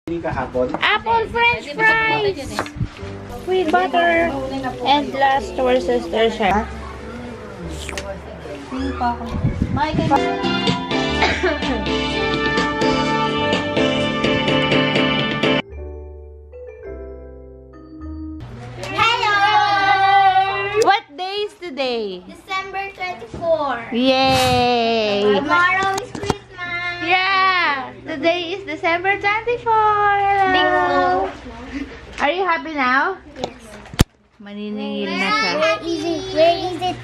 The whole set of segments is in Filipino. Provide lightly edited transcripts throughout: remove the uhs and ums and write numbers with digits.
Apple French fries with butter and last Worcestershire. Hello! What day is today? December 24. Yay! Tomorrow is Christmas. Yeah! Today is December 24. Hello! Are you happy now? Yes. Maniningil na siya. Where is it? Where is it?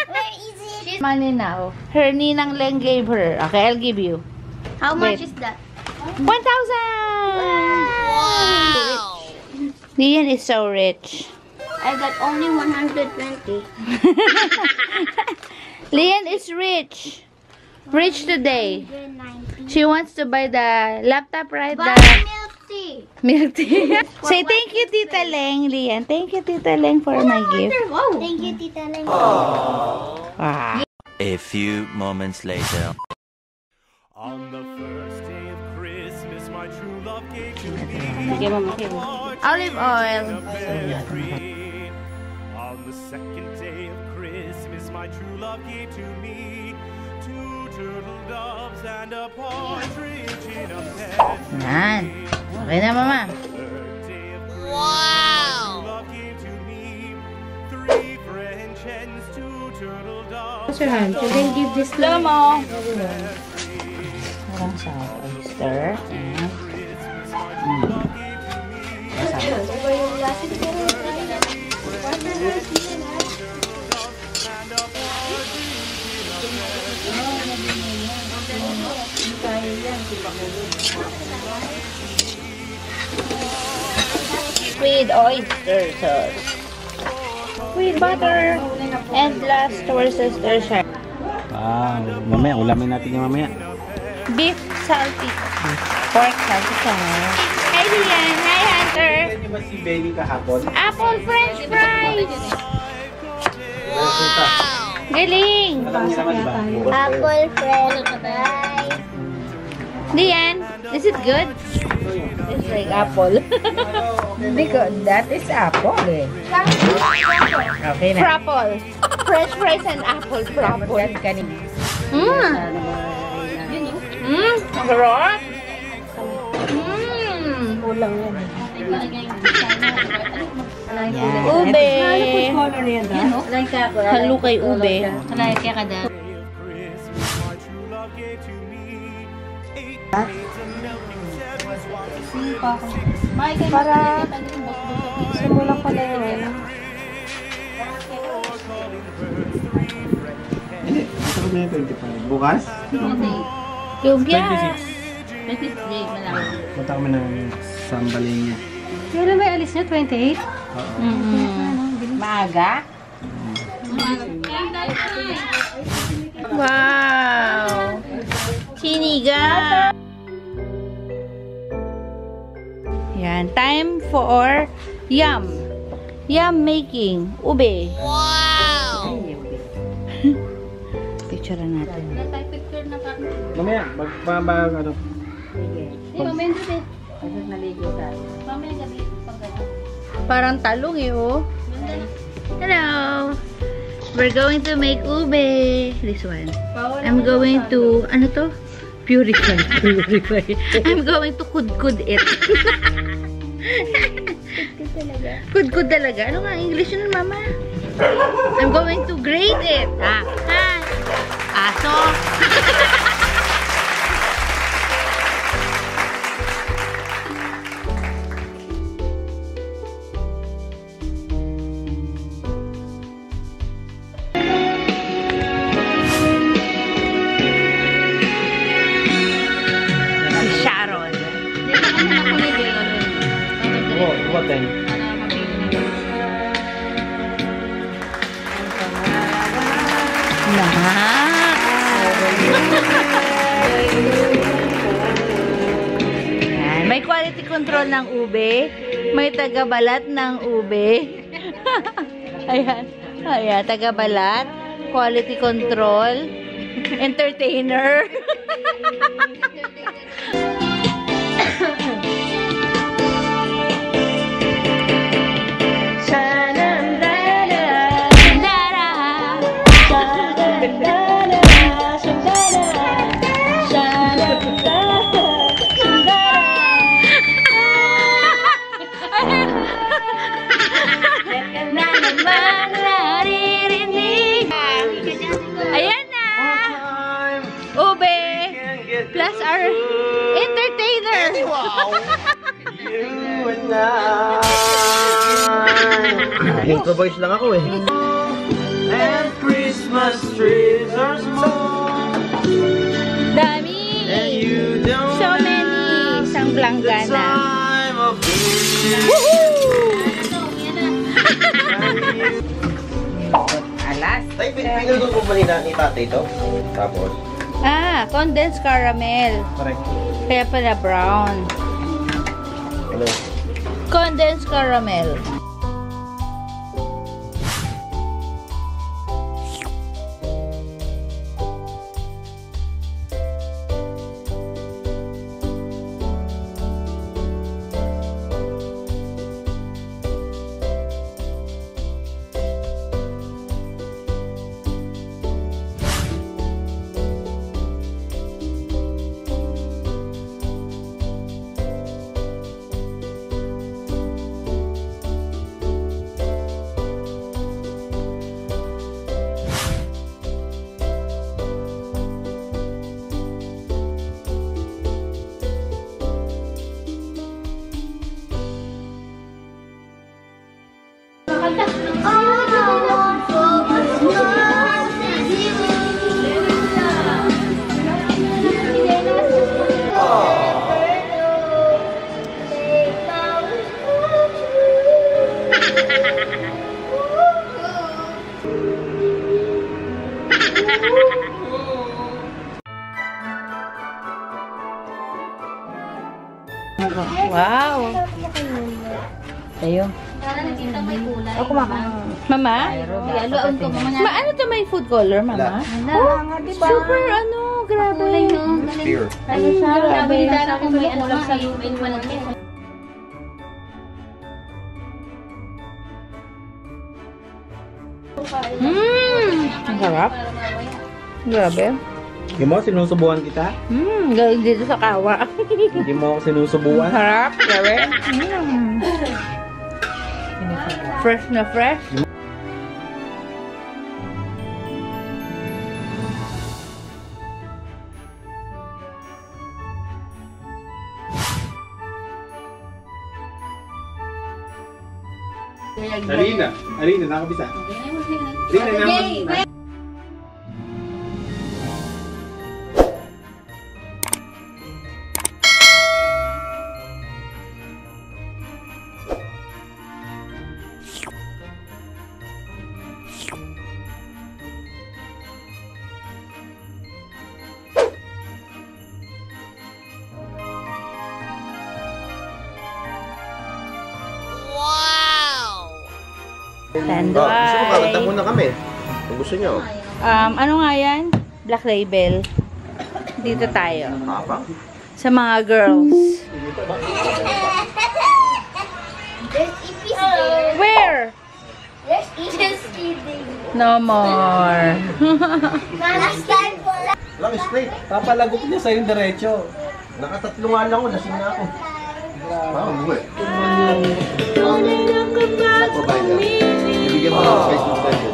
Where is it? Money now. Her ninang Leng gave her. Okay, I'll give you. How much Wait. is that? 1,000! Wow! Lyann is so rich. I got only 120. Lyann is rich. Rich today. 190. She wants to buy the laptop, right? Buy The milk tea. milk tea. Say thank you, Tita Leng, Lyann. Thank you, Tita Leng, for my gift. Wow. Thank you, Tita Leng. Wow. A few moments later. On the first day of Christmas, my true love gave to me Olive oil. On the second day of Christmas, my true love gave to me 2 turtle doves and a partridge in a pear. Yan. Okay na, Mama. Third day of Christmas, my true love gave to me 3 French hens, 2 turtle doves. Then give this to mo. Parang sa oyster. With oyster sauce. With butter and last Worcestershire. Wow, mamaya ulamin natin yung mamaya. Beef salpicao. Pork salpicao. Hi Lyann. Hi Hunter. Ano ba si Baby kahapon? Apple French fries. Galing. Apple French fries. Lyann, is it good? It's like apple. Because that is apple eh. Okay na. Frapple. French fries and apple frapple. Mmm. Mmm. Sarap. Mmm. Kulang yan. Ube. Halo kay ube. Para simulan ko na yun. Sarap na yung 25. Bukas? Lumpia. 26. Punta kami ng sambalin niya. Kailan ba alis niya? 28? Oo. Maaga? Wow. Sinigang. Yan. Time for yum. Yum making. Ube. Wow. Picture natin. Mamaya, magbabag ano. Parang talong eh, oh. Hello. We're going to make ube. This one. I'm going to, ano to? Purify. I'm going to kud-kud it. Kud-kud talaga. Ano nga English yun, Mama? I'm going to grate it. Ah. Aso. What Yan. May quality control ng ube. May tagabalat ng ube. Ayan. Ayan, tagabalat. Quality control. Entertainer. You and I. Improvise lang ako eh. And Christmas trees are small. Dami! And you don't So many! Isang blanggana. Alas. Tay, pinagod mo ba ni tatay ito? Tapos? Condensed caramel. Correct. Kaya pala brown. Ano? Condensed caramel. Wow! Tayo. Ako Mama? Ano to may food color, Mama? Super grabe. Beer. Grabe. Ang sarap. Grabe. Hindi mo sinusubuan kita? Galing dito sa kawa. Hindi mo ako sinusubuan? Harap, grabe. Fresh na fresh. Arina, nakabisa. Arina, Tandoy. Gusto mo kakanta muna kami. Kung gusto nyo. Ano nga yan? Black Label. Dito tayo. Kapang? Sa mga girls. There's Ipis there. Where? There's Just kidding. No more. Last time po lang. Lang straight. Papalagok niya sa'yo yung diretso. Nakatatlo nga lang ako. Lasing na ako. Wow, buwi. Ibigyan mo ng space ng pwede.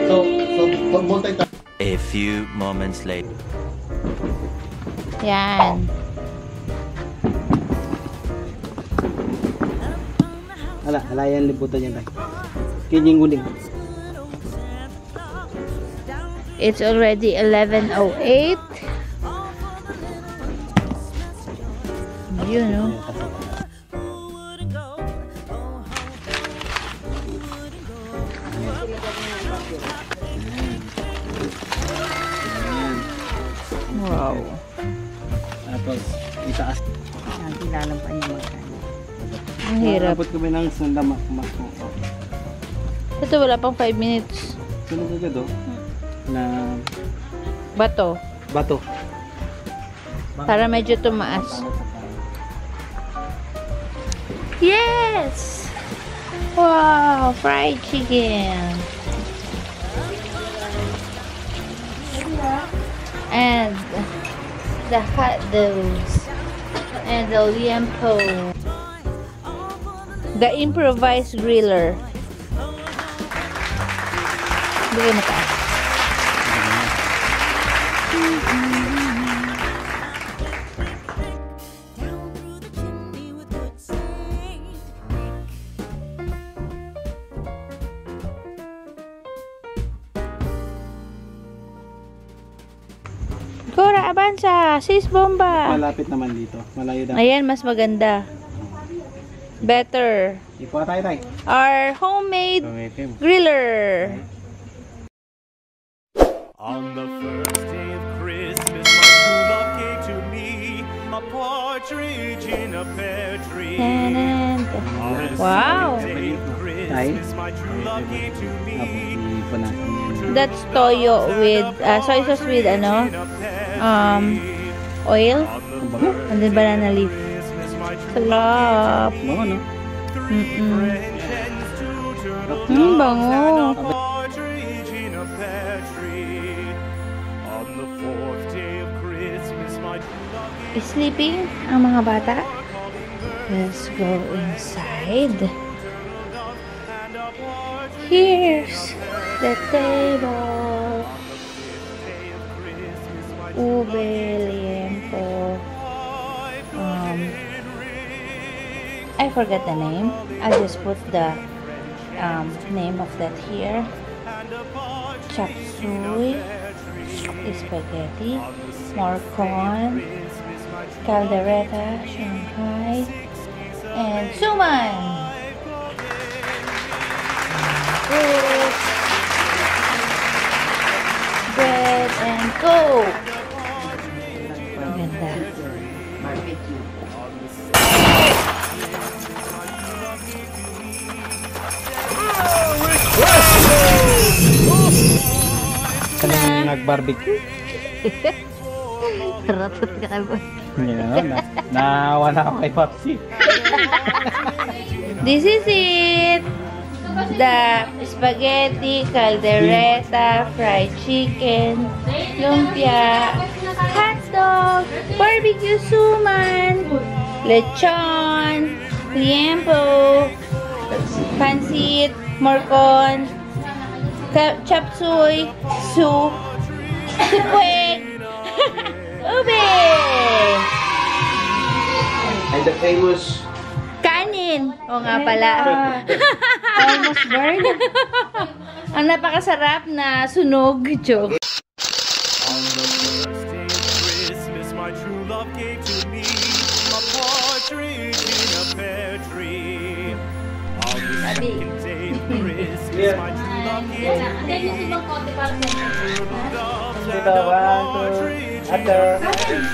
So, multi-task. A few moments later. Yan. Halayan libutan niya tayo. Kinying-guling. It's already 11:08. You know. Wow. Tapos, itaas. Kilalampahan niya magkano. Ang hirap. Abot kami ng sandamak. Ito wala pang 5 minutes. Sunod agad na Bato. bato. Para medyo tumaas. Yes! Wow! Fried chicken. And the hot dogs. And the liempo. The improvised griller. Bigay mo taas. avanza. Sis bomba. Malapit naman dito. Malayo daw. Ayan, mas maganda. Better. Ikuha tayo tayo. Our homemade griller. On the first day of Christmas, my true love gave to me a partridge in a pear tree. And, On the wow. second day of Christmas, my true love gave to me Ikuha natin yan. That's toyo with, soy sauce with ano? Oil. And then banana leaf. Sarap. Bango, no? Bango. partridge in a pear tree. On the fourth day of Christmas, my true love gave Sleeping ang mga bata. Let's go inside. Here's the table. Ube, liempo. I forgot the name. I'll just put the name of that here. Chop suey, spaghetti, more corn, caldereta, Shanghai, and suman. Fruits, bread, and coke. Maganda. Kanang nag-barbecue. Ratot ka kalbo. Naawa na ako kay Popsi. This is it. The spaghetti, caldereta, fried chicken, lumpia, hot dog, barbecue suman, lechon, liempo, pansit, morcon, chop suey, soup, sukwek, ube! And the famous Kanin! O nga pala. Almost burned. Ang napakasarap na sunog. Joke. On the first day of Christmas, my true love gave to me a partridge in a pear tree. On the second day of Christmas, my true love gave to me turtle doves and a partridge in a pear tree.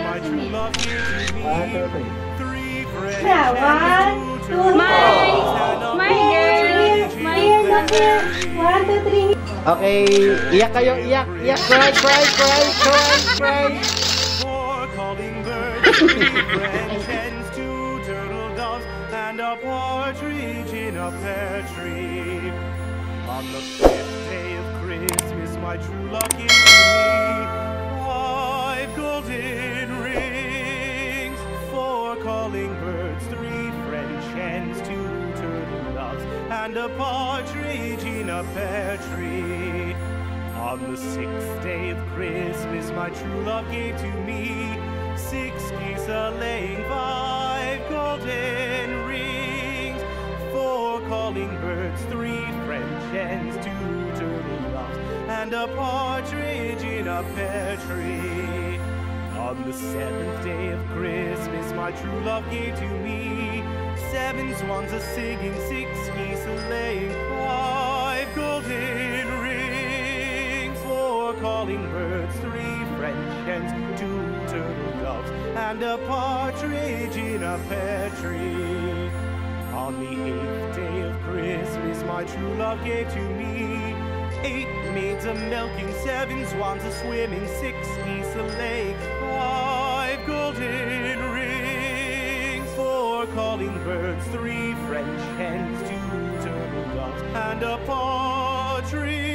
My true love gave to me 3 friends and 2 turtle doves and a partridge in a pear tree. Okay, iyak kayo, iyak, iyak, cry, cry, cry, cry, cry. 4 calling birds, 3 friends, hens, 2 turtle doves, and a partridge in a pear tree. On the 5th day of Christmas, my true love gave to me 5 golden rings, 4 calling birds, 3 French hens, 2 turtle doves, and a partridge in a pear tree. On the 6th day of Christmas, my true love gave to me 6 geese a-laying, 5 golden rings, 4 calling birds, 3 French hens, 2 turtle doves, and a partridge in a pear tree. On the 7th day of Christmas, my true love gave to me 7 swans a-singing, 6 geese a-laying, 5 golden rings, 4 calling birds, 3 French hens, 2 turtle doves, and a partridge in a pear tree. On the 8th day of Christmas, my true love gave to me 8 maids a-milking, 7 swans a-swimming, 6 geese a-laying, 5 golden rings, 4 calling birds, 3 French hens, 2 turtle doves, and a partridge